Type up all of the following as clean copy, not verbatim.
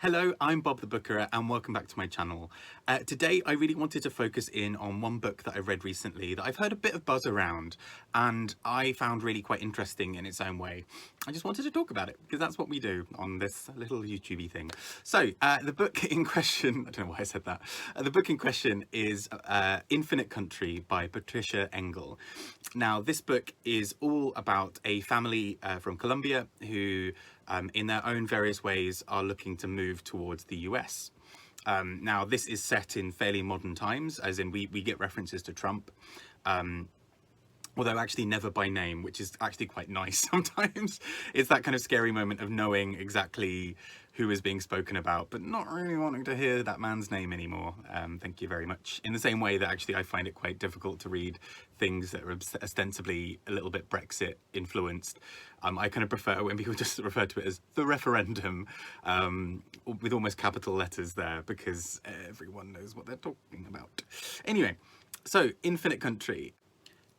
Hello, I'm Bob the Booker and welcome back to my channel. Today I really wanted to focus in on one book that I read recently that I've heard a bit of buzz around and I found really quite interesting in its own way. I just wanted to talk about it because that's what we do on this little YouTube-y thing. So the book in question, I don't know why I said that, the book in question is Infinite Country by Patricia Engel. Now this book is all about a family from Colombia who in their own various ways are looking to move towards the US. Now this is set in fairly modern times, as in we get references to Trump, although actually never by name, which is actually quite nice sometimes. It's that kind of scary moment of knowing exactly who is being spoken about, but not really wanting to hear that man's name anymore. Thank you very much. In the same way that actually I find it quite difficult to read things that are ostensibly a little bit Brexit influenced. I kind of prefer when people just refer to it as the referendum, with almost capital letters there, because everyone knows what they're talking about. Anyway, so Infinite Country.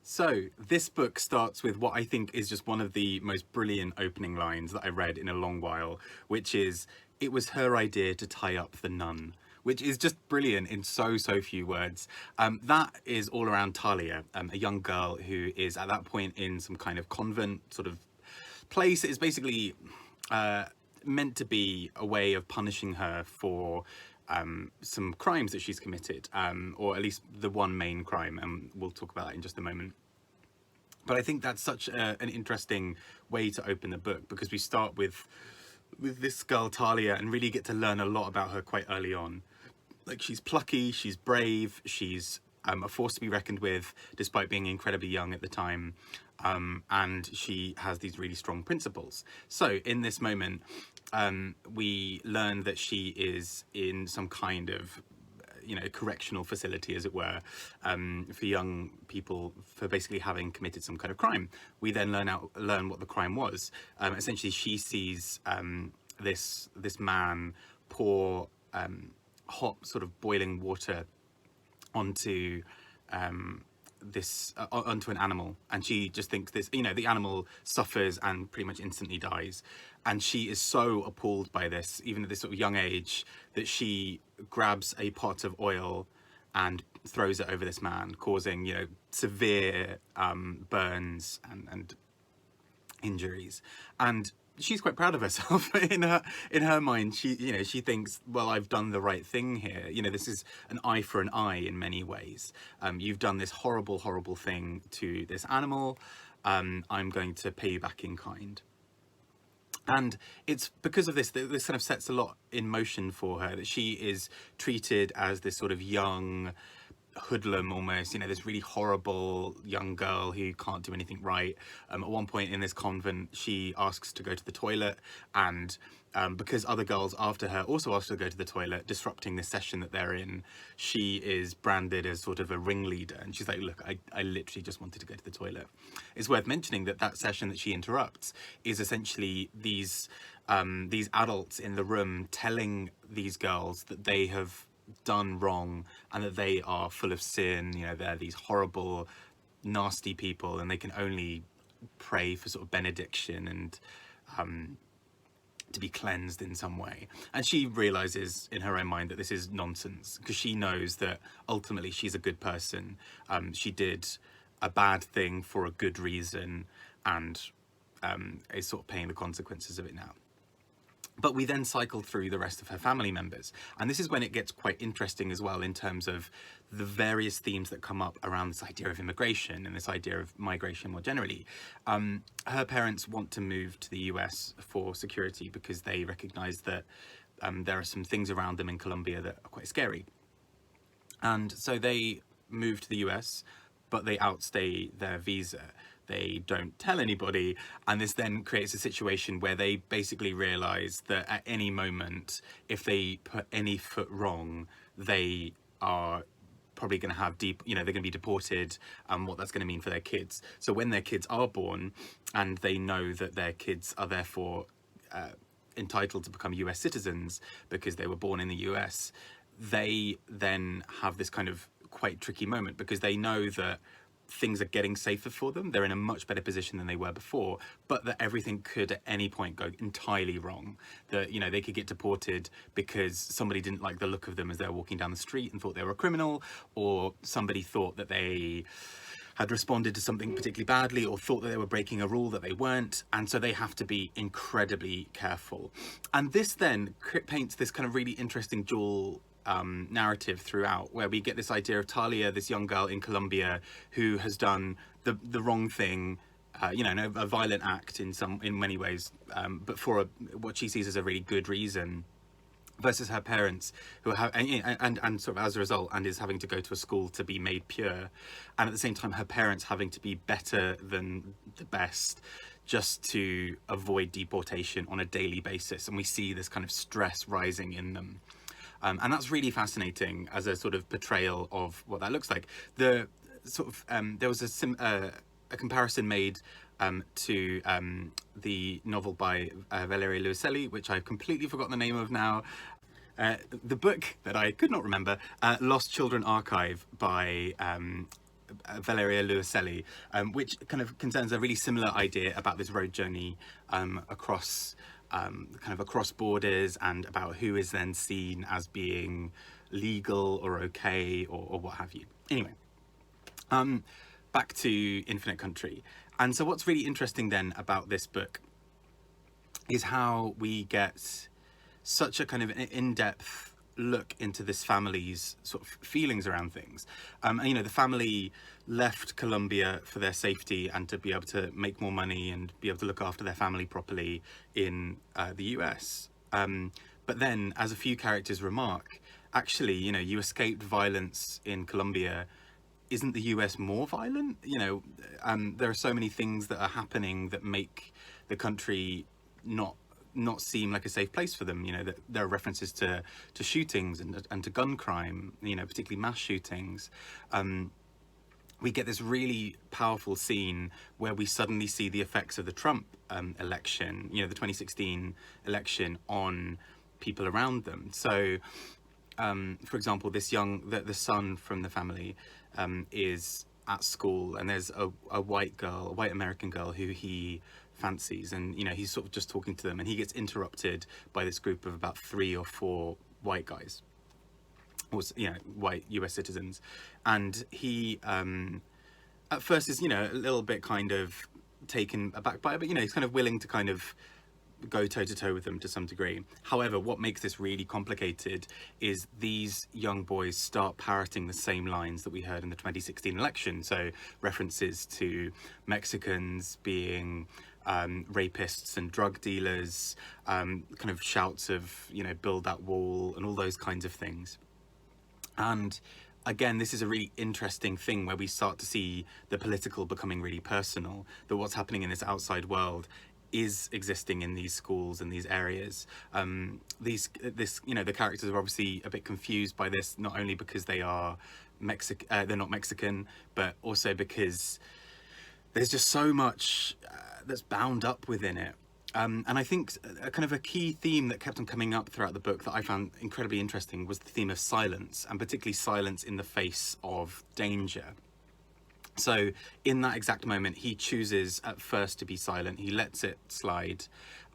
So this book starts with what I think is just one of the most brilliant opening lines that I read in a long while, which is, "It was her idea to tie up the nun," which is just brilliant in so few words. That is all around Talia, a young girl who is at that point in some kind of convent sort of place. It is basically meant to be a way of punishing her for some crimes that she's committed, or at least the one main crime, and we'll talk about that in just a moment. But I think that's such an interesting way to open the book, because we start with this girl Talia and really get to learn a lot about her quite early on. Like, she's plucky, she's brave, she's a force to be reckoned with despite being incredibly young at the time, and she has these really strong principles. So in this moment, we learn that she is in some kind of correctional facility, as it were, for young people for basically having committed some kind of crime. We then learn what the crime was. Essentially, she sees this man pour hot sort of boiling water onto onto an animal, and she just thinks the animal suffers and pretty much instantly dies, and she is so appalled by this, even at this sort of young age, that she grabs a pot of oil and throws it over this man, causing severe burns and injuries. And she's quite proud of herself. in her mind, she thinks, well, I've done the right thing here. This is an eye for an eye in many ways. You've done this horrible thing to this animal. I'm going to pay you back in kind. And it's because of this that this kind of sets a lot in motion for her, that she is treated as this sort of young hoodlum almost, this really horrible young girl who can't do anything right. At one point in this convent, she asks to go to the toilet, and because other girls after her also ask to go to the toilet, disrupting the session that they're in, she is branded as sort of a ringleader, and she's like, look, I literally just wanted to go to the toilet. It's worth mentioning that session that she interrupts is essentially these adults in the room telling these girls that they have done wrong and that they are full of sin. They're these horrible, nasty people, and they can only pray for sort of benediction and to be cleansed in some way. And she realizes in her own mind that this is nonsense, because she knows that ultimately she's a good person. She did a bad thing for a good reason, and is sort of paying the consequences of it now. But we then cycle through the rest of her family members, and this is when it gets quite interesting as well, in terms of the various themes that come up around this idea of immigration and this idea of migration more generally. Her parents want to move to the US for security because they recognize that there are some things around them in Colombia that are quite scary. And so they move to the US, but they outstay their visa. They don't tell anybody, and this then creates a situation where they basically realize that at any moment, if they put any foot wrong, they are probably going to have they're going to be deported, and what that's going to mean for their kids. So when their kids are born, and they know that their kids are therefore entitled to become US citizens because they were born in the US, they then have this kind of quite tricky moment, because they know that things are getting safer for them. They're in a much better position than they were before, but that everything could at any point go entirely wrong. That, you know, they could get deported because somebody didn't like the look of them as they were walking down the street and thought they were a criminal, or somebody thought that they had responded to something particularly badly, or thought that they were breaking a rule that they weren't, and so they have to be incredibly careful. And this then paints this kind of really interesting dual narrative throughout, where we get this idea of Talia, this young girl in Colombia who has done the wrong thing, you know, a violent act in many ways, but for what she sees as a really good reason, versus her parents who have and sort of as a result and is having to go to a school to be made pure, and at the same time her parents having to be better than the best just to avoid deportation on a daily basis. And we see this kind of stress rising in them. And that's really fascinating as a sort of portrayal of what that looks like. The sort of there was a comparison made to the novel by Valeria Luiselli, which I've completely forgotten the name of now. The book that I could not remember, Lost Children Archive by Valeria Luiselli, which kind of concerns a really similar idea about this road journey across borders, and about who is then seen as being legal or okay, or what have you. Anyway, back to Infinite Country. And so what's really interesting then about this book is how we get such a kind of in-depth look into this family's sort of feelings around things. And, you know, the family left Colombia for their safety and to be able to make more money and be able to look after their family properly in the US. But then, as a few characters remark, actually, you know, you escaped violence in Colombia. Isn't the US more violent? You know, there are so many things that are happening that make the country not seem like a safe place for them. You know, that there are references to shootings and to gun crime, you know, particularly mass shootings. We get this really powerful scene where we suddenly see the effects of the Trump election, you know, the 2016 election, on people around them. So, for example, the son from the family is at school, and there's a white American girl who he fancies, and, you know, he's sort of just talking to them, and he gets interrupted by this group of about 3 or 4 white guys, or, you know, white US citizens. And he at first is, you know, a little bit kind of taken aback by it, but, you know, he's kind of willing to kind of go toe-to-toe with them to some degree. However, what makes this really complicated is these young boys start parroting the same lines that we heard in the 2016 election. So references to Mexicans being rapists and drug dealers, kind of shouts of, you know, build that wall, and all those kinds of things. And again, this is a really interesting thing where we start to see the political becoming really personal, that what's happening in this outside world is existing in these schools and these areas. You know, the characters are obviously a bit confused by this, not only because they are they're not Mexican, but also because there's just so much that's bound up within it. And I think a kind of a key theme that kept on coming up throughout the book that I found incredibly interesting was the theme of silence, and particularly silence in the face of danger. So in that exact moment, he chooses at first to be silent. He lets it slide,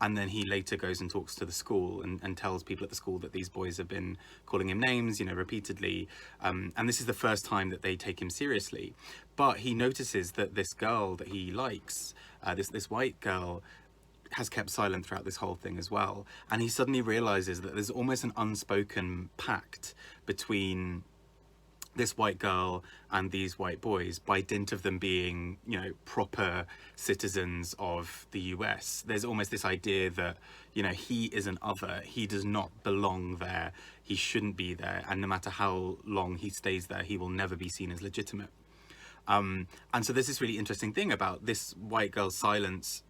and then he later goes and talks to the school and tells people at the school that these boys have been calling him names, you know, repeatedly. And this is the first time that they take him seriously. But he notices that this girl that he likes, this white girl, has kept silent throughout this whole thing as well. And he suddenly realizes that there's almost an unspoken pact between this white girl and these white boys, by dint of them being, you know, proper citizens of the US. There's almost this idea that, you know, he is an other, he does not belong there, he shouldn't be there, and no matter how long he stays there, he will never be seen as legitimate. And so there's this really interesting thing about this white girl's silence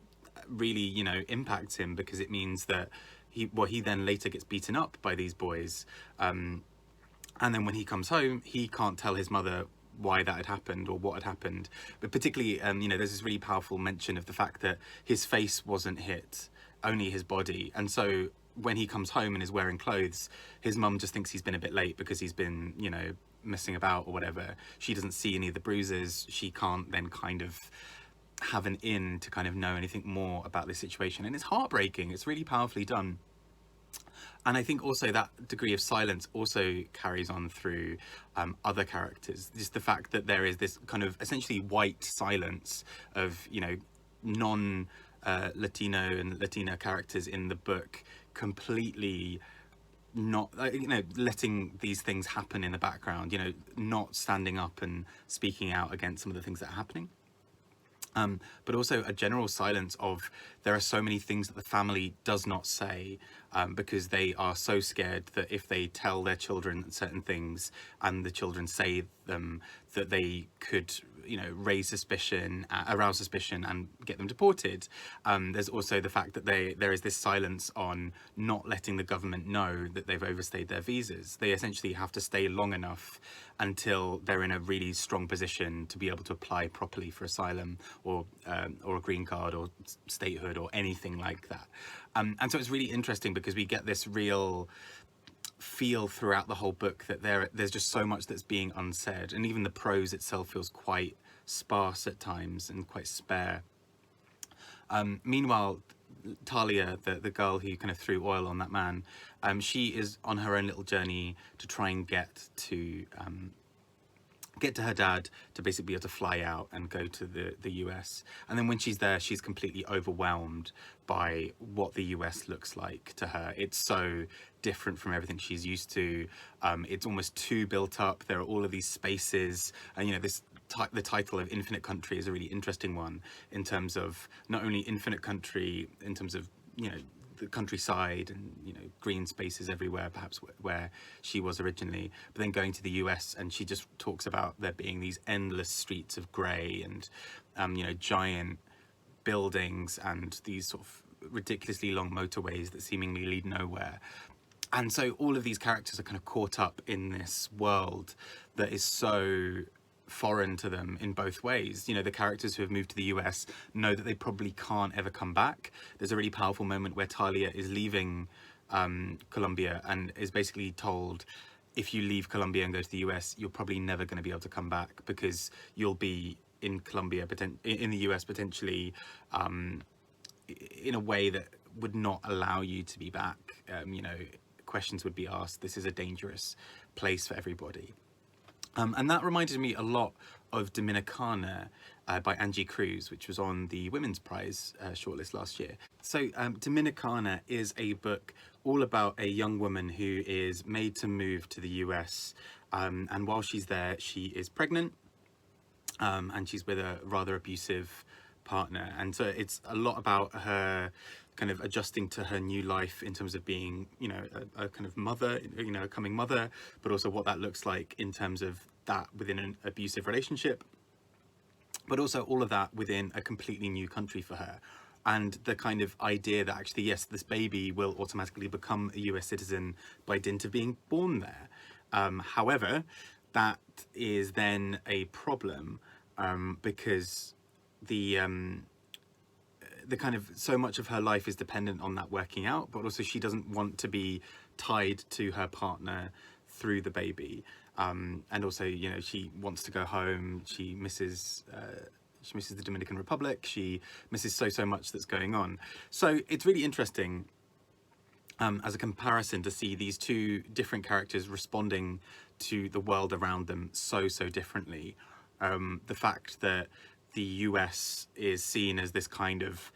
really, you know, impacts him, because it means that he then later gets beaten up by these boys. And then when he comes home, he can't tell his mother why that had happened or what had happened. But particularly, you know, there's this really powerful mention of the fact that his face wasn't hit, only his body. And so when he comes home and is wearing clothes, his mum just thinks he's been a bit late because he's been, you know, messing about or whatever. She doesn't see any of the bruises. She can't then kind of have an in to kind of know anything more about this situation. And it's heartbreaking. It's really powerfully done. And I think also that degree of silence also carries on through other characters. Just the fact that there is this kind of essentially white silence of, you know, non Latino and Latina characters in the book, completely not, you know, letting these things happen in the background, you know, not standing up and speaking out against some of the things that are happening. But also a general silence of, there are so many things that the family does not say because they are so scared that if they tell their children certain things and the children say them, that they could, you know, arouse suspicion and get them deported. There's also the fact that there is this silence on not letting the government know that they've overstayed their visas. They essentially have to stay long enough until they're in a really strong position to be able to apply properly for asylum or a green card or statehood or anything like that. And so it's really interesting because we get this real feel throughout the whole book that there's just so much that's being unsaid, and even the prose itself feels quite sparse at times and quite spare. Meanwhile, Talia, the girl who kind of threw oil on that man, she is on her own little journey to try and get to her dad to basically be able to fly out and go to the US. And then when she's there, she's completely overwhelmed by what the US looks like to her. It's so different from everything she's used to. It's almost too built up. There are all of these spaces, and, you know, the title of Infinite Country is a really interesting one in terms of not only infinite country, in terms of, you know, the countryside and, you know, green spaces everywhere, perhaps where she was originally, but then going to the US, and she just talks about there being these endless streets of grey and, you know, giant buildings and these sort of ridiculously long motorways that seemingly lead nowhere. And so all of these characters are kind of caught up in this world that is so foreign to them in both ways. You know, the characters who have moved to the US know that they probably can't ever come back. There's a really powerful moment where Talia is leaving Colombia and is basically told, if you leave Colombia and go to the US, you're probably never going to be able to come back because you'll be in Colombia, in the US potentially, in a way that would not allow you to be back. You know, questions would be asked. This is a dangerous place for everybody. And that reminded me a lot of Dominicana by Angie Cruz, which was on the Women's Prize shortlist last year. So Dominicana is a book all about a young woman who is made to move to the US. And while she's there, she is pregnant, and she's with a rather abusive partner. And so it's a lot about her kind of adjusting to her new life in terms of being, you know, a kind of mother, you know, a coming mother, but also what that looks like in terms of that within an abusive relationship, but also all of that within a completely new country for her. And the kind of idea that actually, yes, this baby will automatically become a US citizen by dint of being born there. However, that is then a problem because the kind of so much of her life is dependent on that working out, but also she doesn't want to be tied to her partner through the baby. And also, you know, she wants to go home. She misses the Dominican Republic. She misses so much that's going on. So it's really interesting as a comparison to see these two different characters responding to the world around them so differently. The fact that the US is seen as this kind of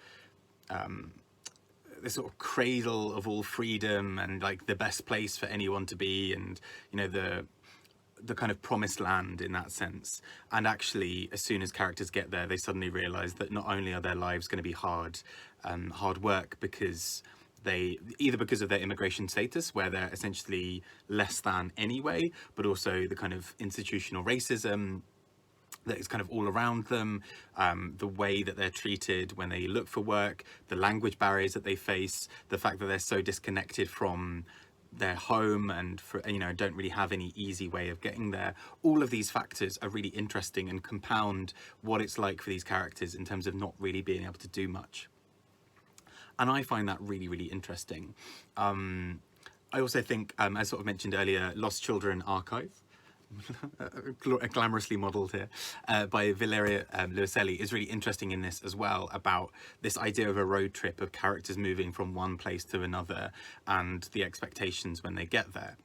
this sort of cradle of all freedom and like the best place for anyone to be, and, you know, the kind of promised land in that sense. And actually, as soon as characters get there, they suddenly realize that not only are their lives going to be hard work because of their immigration status, where they're essentially less than anyway, but also the kind of institutional racism that is kind of all around them, the way that they're treated when they look for work, the language barriers that they face, the fact that they're so disconnected from their home and, you know, don't really have any easy way of getting there. All of these factors are really interesting and compound what it's like for these characters in terms of not really being able to do much. And I find that really, really interesting. I also think, as sort of mentioned earlier, Lost Children Archive, glamorously modelled here by Valeria Luiselli, is really interesting in this as well, about this idea of a road trip of characters moving from one place to another and the expectations when they get there.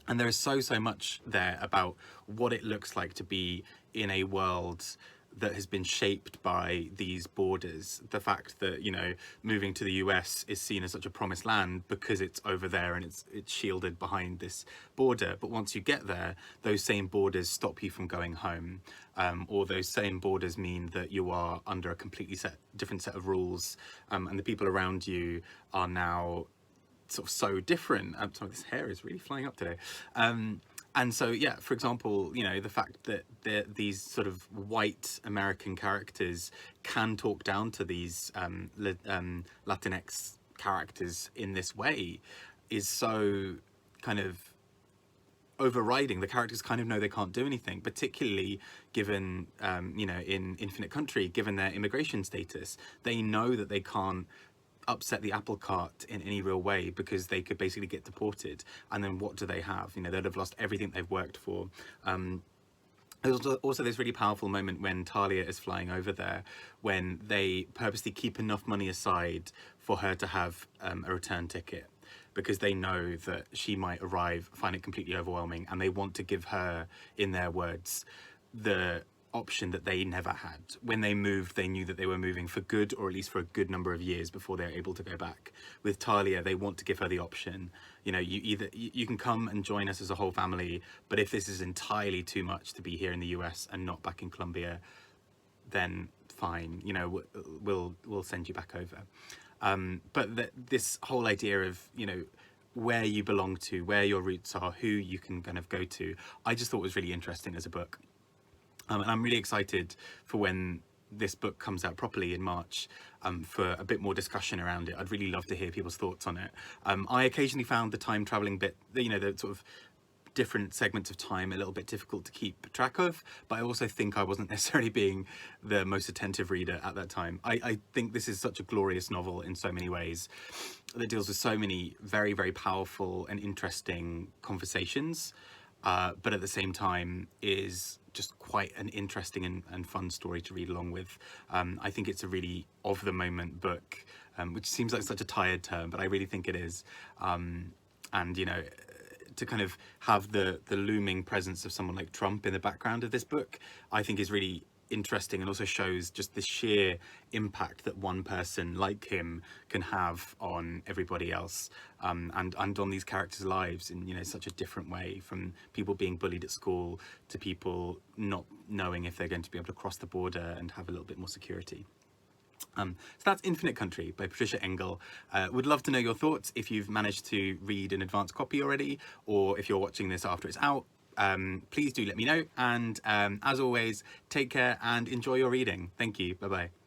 And there is so much there about what it looks like to be in a world that has been shaped by these borders. The fact that, you know, moving to the US is seen as such a promised land because it's over there and it's shielded behind this border. But once you get there, those same borders stop you from going home, or those same borders mean that you are under a completely different set of rules, and the people around you are now sort of so different. Sorry, this hair is really flying up today. And so, yeah, for example, you know, the fact that these sort of white American characters can talk down to these Latinx characters in this way is so kind of overriding. The characters kind of know they can't do anything, particularly given, you know, in Infinite Country, given their immigration status. They know that they can't upset the apple cart in any real way because they could basically get deported, and then what do they have? You know, they'd have lost everything they've worked for. There's also this really powerful moment when Talia is flying over there, when they purposely keep enough money aside for her to have a return ticket, because they know that she might arrive, find it completely overwhelming, and they want to give her, in their words, the option that they never had. When they moved, they knew that they were moving for good, or at least for a good number of years before they're able to go back. With Talia, they want to give her the option. You know, you can come and join us as a whole family, but if this is entirely too much to be here in the US and not back in Colombia, then fine. You know, we'll send you back over. But this whole idea of, you know, where you belong to, where your roots are, who you can kind of go to, I just thought was really interesting as a book. And I'm really excited for when this book comes out properly in March, for a bit more discussion around it. I'd really love to hear people's thoughts on it. I occasionally found the time traveling bit, you know, the sort of different segments of time a little bit difficult to keep track of, but I also think I wasn't necessarily being the most attentive reader at that time. I think this is such a glorious novel in so many ways, that deals with so many very, very powerful and interesting conversations, but at the same time is just quite an interesting and fun story to read along with. I think it's a really of the moment book, which seems like such a tired term, but I really think it is. And, you know, to kind of have the looming presence of someone like Trump in the background of this book, I think is really interesting, and also shows just the sheer impact that one person like him can have on everybody else, and on these characters' lives in, you know, such a different way, from people being bullied at school to people not knowing if they're going to be able to cross the border and have a little bit more security. So that's Infinite Country by Patricia Engel. Would love to know your thoughts if you've managed to read an advanced copy already, or if you're watching this after it's out. Please do let me know, and as always, take care and enjoy your reading. Thank you. Bye bye.